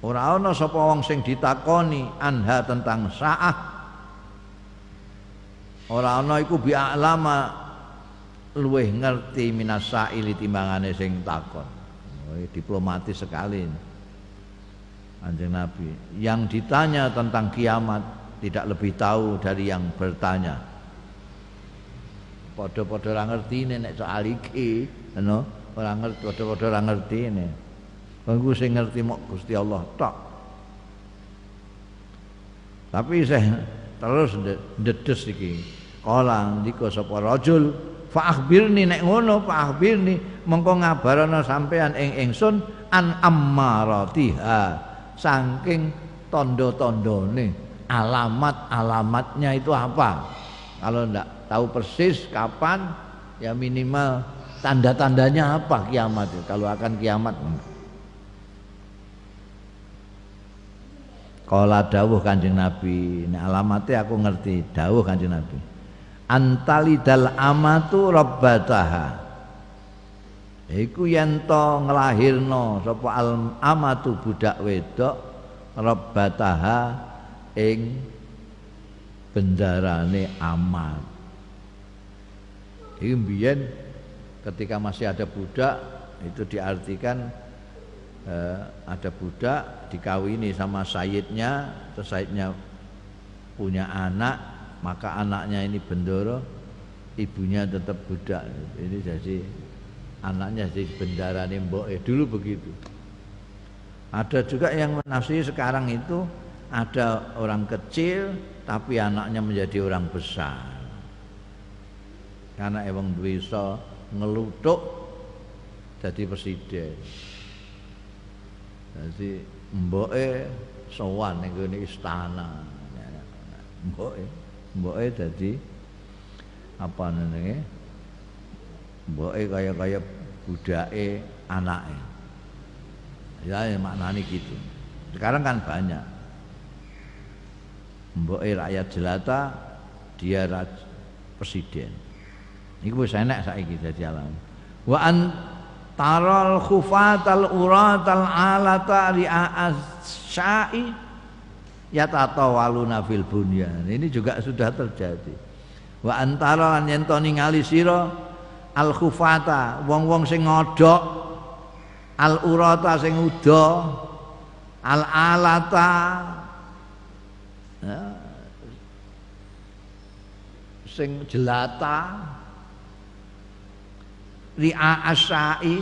Ora ana sapa wong sing ditakoni anha tentang saah. Ora ana iku bi'a'lama luweh ngerti minas sa'il timbangane sing takon. Diplomatis sekali Kanjeng Nabi. Yang ditanya tentang kiamat tidak lebih tahu dari yang bertanya. Padha-padha ora ngertine nek soal iki, ngono, ora ngerti, padha-padha ora ngertine. Wong sing ngerti mok Gusti Allah tok. Tapi saya terus ndedes iki. Kala ndika sapa rajul, fa akhbirni nek ngono, fa akhbirni mengko ngabarana sampean ing ingsun an ammaratiha, saking tanda-tandane. Alamat-alamatnya itu apa? Kalau enggak tahu persis kapan, ya minimal tanda-tandanya apa kiamat itu, kalau akan kiamat. Kala dawuh Kanjeng Nabi, nek alamatnya aku ngerti, dawuh Kanjeng Nabi. Antalidal amatu rabbataha. Iku yen to nglahirno sapa al amatu budak wedok rabbataha ing bendarane amat. Iki mbiyen ketika masih ada budak itu diartikan ada budak dikawini sama sayyidnya, terus sayyidnya punya anak, maka anaknya ini bendoro, ibunya tetap budak. Ini jadi anaknya jadi bendarane mboke, dulu begitu. Ada juga yang menafsiri sekarang itu ada orang kecil tapi anaknya menjadi orang besar. Karena emang bisa ngelutuk jadi presiden. Jadi mboke sowan ning ngene istana. Mboke dadi apa nenenge? Mboke kaya budake anake. Ya maknane gitu. Sekarang kan banyak. Mboke rakyat jelata, dia presiden. Iku wis enak saiki dadi alam. Wa an taral khufatal uratal alata ri'as asya'i yatatawaluna fil bunyan. Ini juga sudah terjadi. Wa antara lan yen to ningali sira al khufata wong-wong sing ngodhok, al urata sing uda, al alata ya, sing jelata, ri'a asyai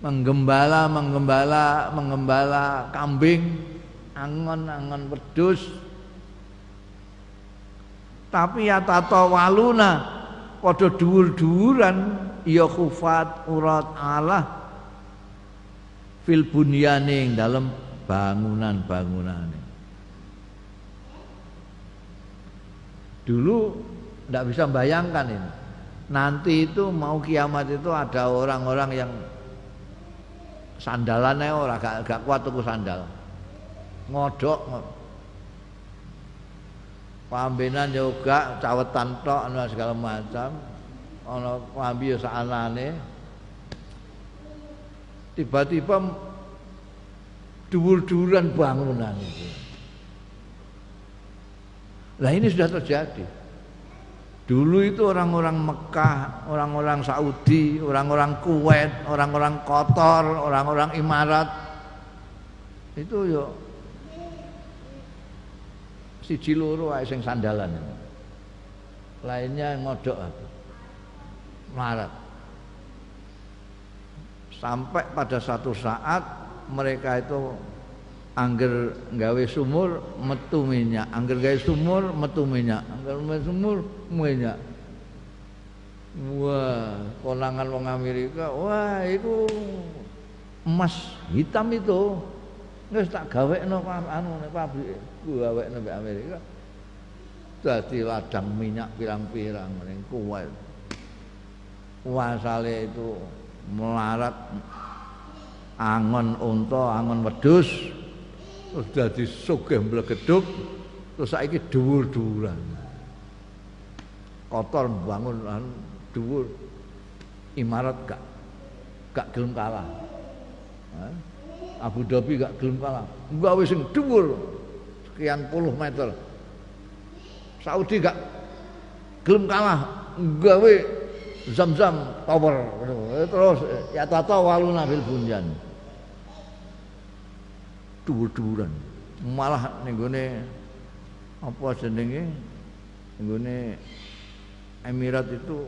menggembala kambing, angon wedhus, tapi ya tatawaluna padha dhuwur-dhuwuran ya khufat urat Allah fil bunyane dalam bangunan-bangunan. Dulu tidak bisa bayangkan ini. Nanti itu mau kiamat itu ada orang-orang yang sandalannya orang gak kuat tuku sandal, ngodok, pambenan juga cawetan tok segala macam, ana klambi ya saanane. Tiba-tiba dhuwur-dhuwuran bangunan itu. Lah ini sudah terjadi. Dulu itu orang-orang Mekah, orang-orang Saudi, orang-orang Kuwait, orang-orang Qatar, orang-orang Imarat itu yo siji loro ae sing sandalan. Lainnya ngodok melarat. Sampai pada satu saat mereka itu angger gawe sumur metu minyak, angger gawe sumur metu minyak, angger gawe sumur minyak. Wah, konangan wong Amerika, wah itu emas hitam itu. Wis tak gawekno anu nek pabrik gawekno mbek Amerika. Dadi ladang minyak pirang-pirang ning Kuwait. Wasale itu melarat angon unta, angon wedhus. Terus dadi sugih mblegedhuk, terus saiki dhuwur-dhuwuran. Kotor bangun dhuwur. Imarat gak gelem kalah. Abu Dhabi gak gelem kalah. Gawe sing dhuwur sekian puluh meter. Saudi gak gelem kalah, gawe Zam-Zam Tower. Terus ya tatawaluna fil bunyan. Dhuwur-dhuwuran. Malah ning gone apa jenenge? Ning gone Emirat itu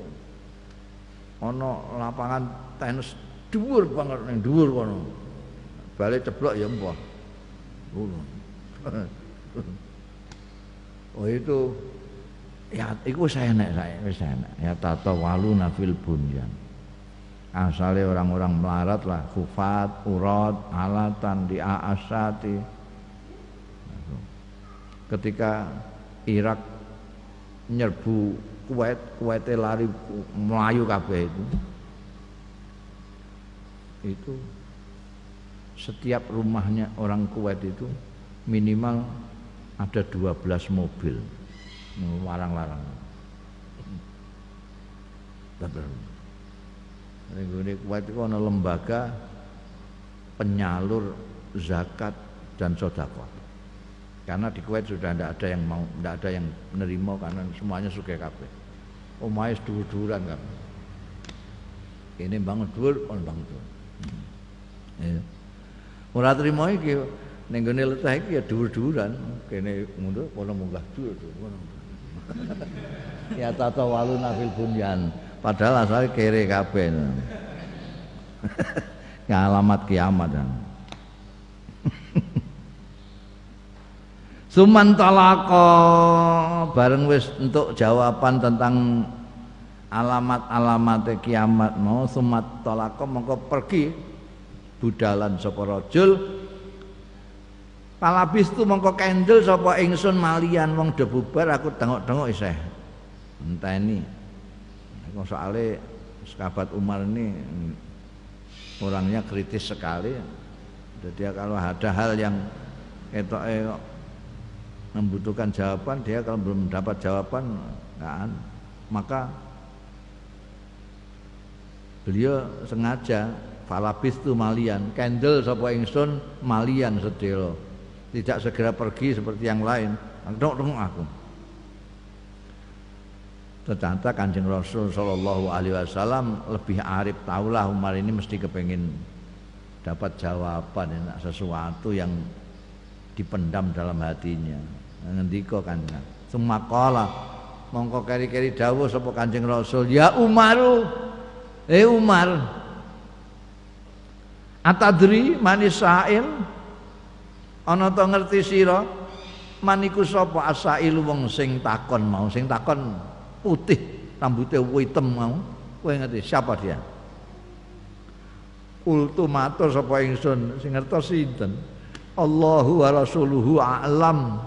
ana lapangan tenis dhuwur banget ning dhuwur kono. Bale ceblok ya empah. Ngono. Oh itu ya iku wis enak ya tatawaluna fil bunyan. Asale orang-orang melarat lah, kufat, urat, alatan di aasati. Ketika Irak nyerbu Kuwait, Kuwaite lari melayu kabeh itu setiap rumahnya orang Kuwait itu minimal ada 12 mobil larang-larang. Ning Kuwait itu ada lembaga penyalur zakat dan sedekah. Karena di Kuwait sudah tidak ada yang mau, tidak ada yang menerima karena semuanya sugih kabeh. Omahe dhuwur-dhuwuran kan. Ini bangun dhuwur, on bangun dhuwur. Ya. Ora trimo iki ning gone letah iki ya dhuwur-dhuwuran, kene mundur kono munggah dhuwur-dhuwur. Ya tatawaluna fil bunyan. Padahal asal kere kabeh. Ngalamat kiamat. Suman talaka bareng wis entuk jawaban tentang alamat-alamate kiamat mau sumat talaka mongko pergi budalan sapa rajul palabis tu mongko kendel sapa ingsun malian wong do bubar aku tengok-tengok isih enteni. Soalnya sahabat Umar ini orangnya kritis sekali. Jadi kalau ada hal yang membutuhkan jawaban, dia kalau belum dapat jawaban kan, maka beliau sengaja falabistu malian, kendel sapa ingsun malian sedelo, tidak segera pergi seperti yang lain. Dong aku. Ternyata Kanjeng Rasul sallallahu alaihi wasallam lebih arif, tahulah Umar ini mesti kepengin dapat jawaban enak sesuatu yang dipendam dalam hatinya. Ngendika Kanjeng. Sumaqala mongko keri-keri dawuh sapa Kanjeng Rasul, "Ya Umaru, Umar, atadri manisail? Ana ta ngerti sira maniku sapa asailu wong sing takon mau, sing takon putih rambutnya hitam mau, kowe ngerti siapa dia?" Ultu matur sapa ingsun, sing ngertos sinten? Allahu wa rasuluhu a'lam.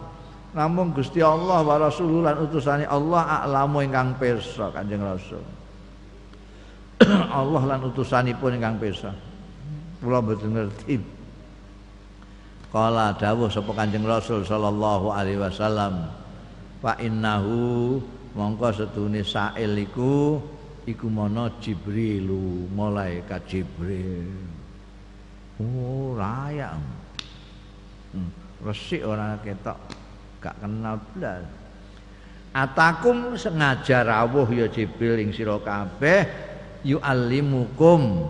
Namung Gusti Allah wa rasuluhu lan utusane Allah a'lamu ingkang pirsa. Kanjeng Rasul. Allah lan utusanipun ingkang pirsa. Kula mboten ngerti. Kala dawuh sapa Kanjeng Rasul sallallahu alaihi wasallam, fa innahu mongko setune sail iku mono Jibrilu, malaikat Jibril. Oh, raya. Resik ora ketok, gak kenal blas. Atakum sengaja rawuh ya Jibril ing sira kabeh, yu'allimukum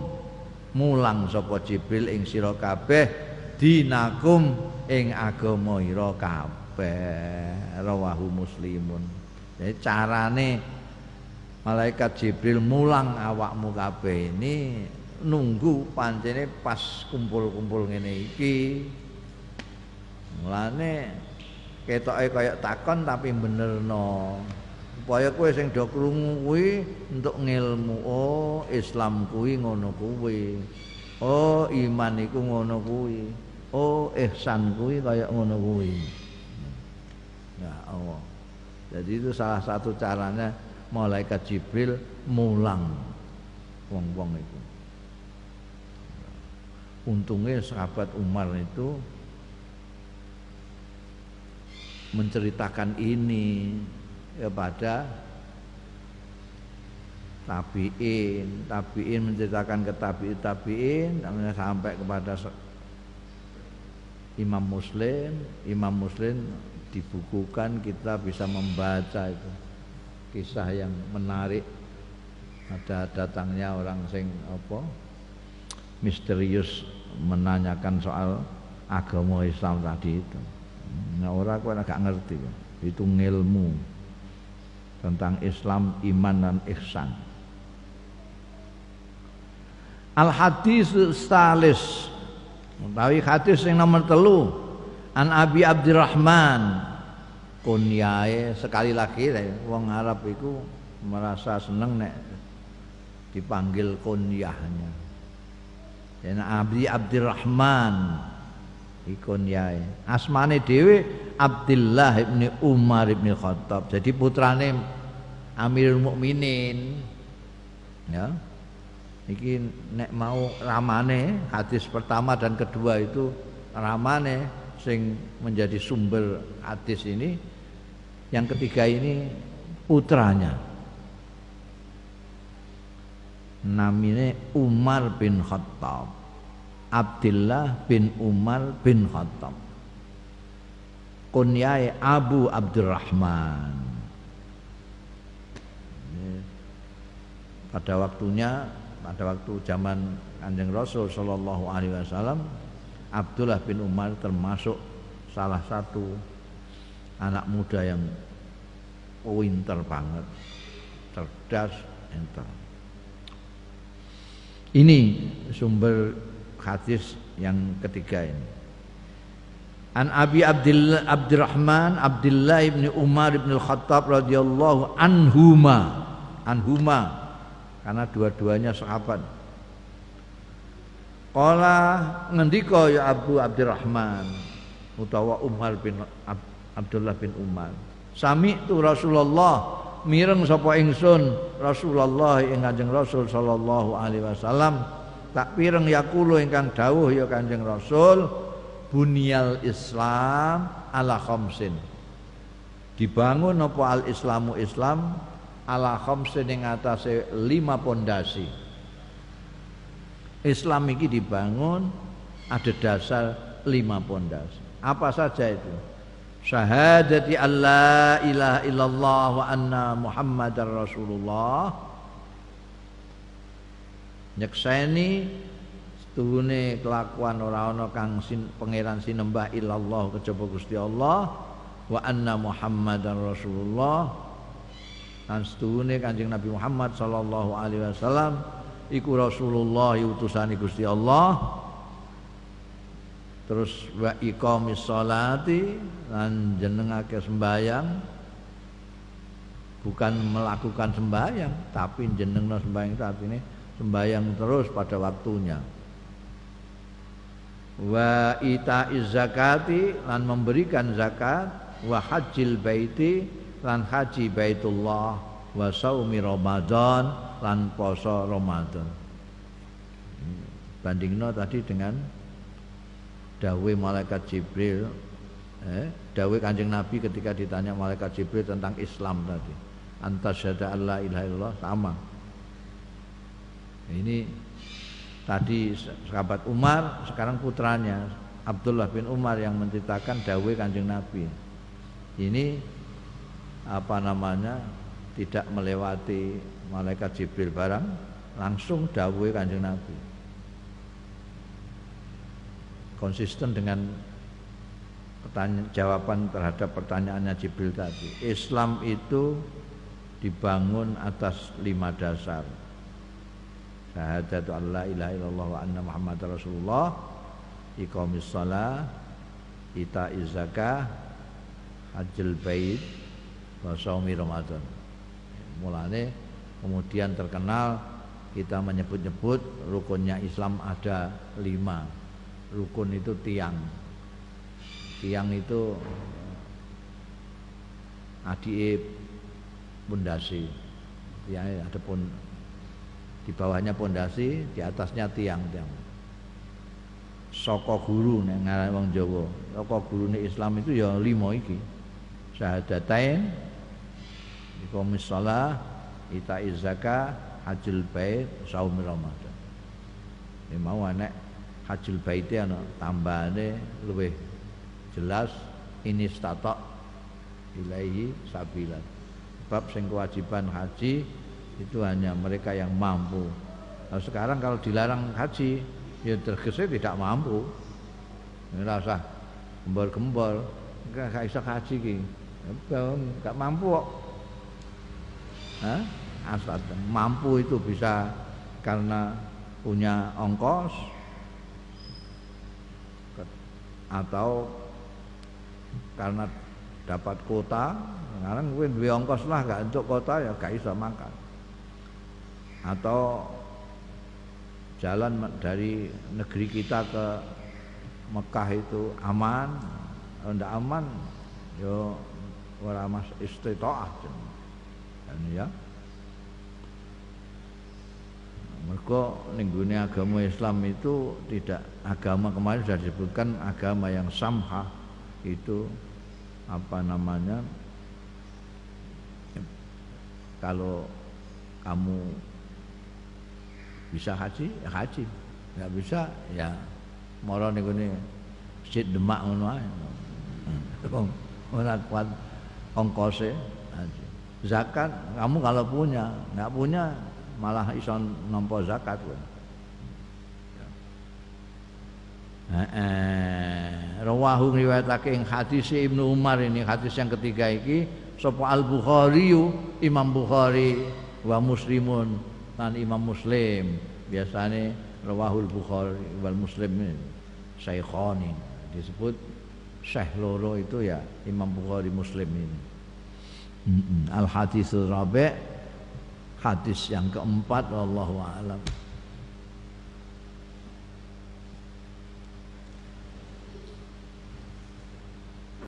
mulang sapa Jibril ing sira kabeh dinakum ing agama ira kabeh. Rawahu Muslimun. Jadi carane malaikat Jibril mulang awakmu kabeh ini nunggu pancene pas kumpul-kumpul ngene iki. Mulane ketoke kaya takon tapi benerno. Supaya kowe sing do krungu kuwi entuk ngilmu. Oh, Islam kuwi ngono kuwi. Oh, iman iku ngono kuwi. Oh, ihsan kuwi kaya ngono kuwi. Ya Allah. Jadi itu salah satu caranya malaikat Jibril mulang wong-wong itu. Untungnya sahabat Umar itu menceritakan ini kepada tabiin menceritakan ke tabiin sampai kepada Imam Muslim dibukukan, kita bisa membaca itu kisah yang menarik. Ada datangnya orang sing misterius menanyakan soal agama Islam tadi itu. Nah, orang kok agak ngerti itu ngilmu tentang Islam, iman dan ihsan. Al hadis salis, utawi hadis yang nomor 3 an Abi Abdurrahman kunyae. Sekali lagi wong Arab itu merasa seneng nek dipanggil kunyahnya. Ya Abi Abdurrahman ikunyae. Asmane dhewe Abdullah ibni Umar ibni Khattab. Jadi putrane Amirul Mukminin. Ya. Iki nek mau ramane hadis pertama dan kedua itu ramane sing menjadi sumber hadis ini. Yang ketiga ini putranya, namanya Umar bin Khattab, Abdullah bin Umar bin Khattab, kunyai Abu Abdurrahman. Pada waktu zaman Kanjeng Rasul sallallahu alaihi wasallam, Abdullah bin Umar termasuk salah satu anak muda yang pinter banget, cerdas, pinter. Ini sumber hadis yang ketiga ini. An Abi Abdurrahman Abdullah bin Umar bin Khattab radhiyallahu anhuma, karena dua-duanya sahabat. Qala ngendika ya Abu Abdurrahman utawa Umar bin Abdullah bin Umar, sami tu Rasulullah, mireng sapa ingsun Rasulullah ing Kanjeng Rasul sallallahu alaihi wasallam, tak pireng yaqulu ingkang dawuh ya Kanjeng Rasul, bunyal Islam ala khamsin, dibangun apa al Islamu Islam ala khamsin ing atase 5 pondasi. Islam ini dibangun ada dasar 5 pondasi. Apa saja itu? Syahadati alla ilaha illallah wa anna muhammadar rasulullah. Nyekseni setuhune kelakuan ora ana kang pangeran sinembah illallah kejaba Gusti Allah wa anna muhammadar rasulullah. Lan setuhune Kanjeng Nabi Muhammad sallallahu alaihi wasallam iku Rasulullah utusane Gusti Allah. Terus wa iqamis sholati lan jenengake sembahyang, bukan melakukan sembahyang tapi jenengno sembahyang itu artinya sembahyang terus pada waktunya. Wa itaiz zakati lan memberikan zakat, wa hajjil baiti lan haji baitullah, wa saumi Ramadan lan poso Ramadan. Bandingno tadi dengan dawuh malaikat Jibril, dawuh Kanjeng Nabi ketika ditanya malaikat Jibril tentang Islam tadi, antasyhadu alla ilaha illallah, sama. Ini tadi sahabat Umar, sekarang putranya Abdullah bin Umar yang menceritakan dawuh Kanjeng Nabi. Ini apa namanya, tidak melewati malaikat Jibril barang, langsung dawuh Kanjeng Nabi. Konsisten dengan jawaban terhadap pertanyaannya Jibril tadi. Islam itu dibangun atas 5 dasar. Syahadatu alla ilaha illallah wa anna muhammadar rasulullah, iqamis shalah, itaiz zakah, hajjul bait, wa shaumi Ramadan. Mulane kemudian terkenal kita menyebut-nyebut rukunnya Islam ada 5. Rukun itu tiang. Tiang itu adike pondasi. Tiang ada pun di bawahnya pondasi, di atasnya tiang-tiang. Saka guru nek ngaran wong Jawa. Saka gurune Islam itu ya 5 iki. Syahadatain, iqamis shalah, itaiz zakah, hajjul bait, shaum Ramadan. Ini mau enek hajjul baiti ana tambahane luwih jelas, ini statok ilaihi sabila. Sebab sing kewajiban haji itu hanya mereka yang mampu. Nah, sekarang kalau dilarang haji ya tergese tidak mampu. Ora usah gembor-gembor, enggak iso haji iki. Enggak mampu kok. Hah? Asal mampu itu bisa karena punya ongkos atau karena dapat kota. Sekarang gue duwe ongkos lah, gak untuk kota ya gak bisa makan. Atau jalan dari negeri kita ke Mekah itu aman, kalau ndak aman yo ora mas istitaah. Dan ya mergo ning gone agama Islam itu tidak, agama kemarin sudah disebutkan agama yang samha, itu apa namanya, kalau kamu bisa haji ya haji, nggak bisa ya moro ning gone Masjid Demak ngono ae. Ora kuat ongkose haji. Zakat kamu kalau punya, nggak punya malah iso nampa zakat. Rawahu riwayatake ing hadis Ibnu Umar, ini hadis yang ketiga iki, sapa Al-Bukhari, Imam Bukhari, wa Muslimun lan Imam Muslim. Biasane rawahul Bukhari wal Muslim syaikhani, disebut syekh loro itu ya Imam Bukhari Muslim ini. Al haditsul rabi', hadis yang keempat, wallahu a'lam.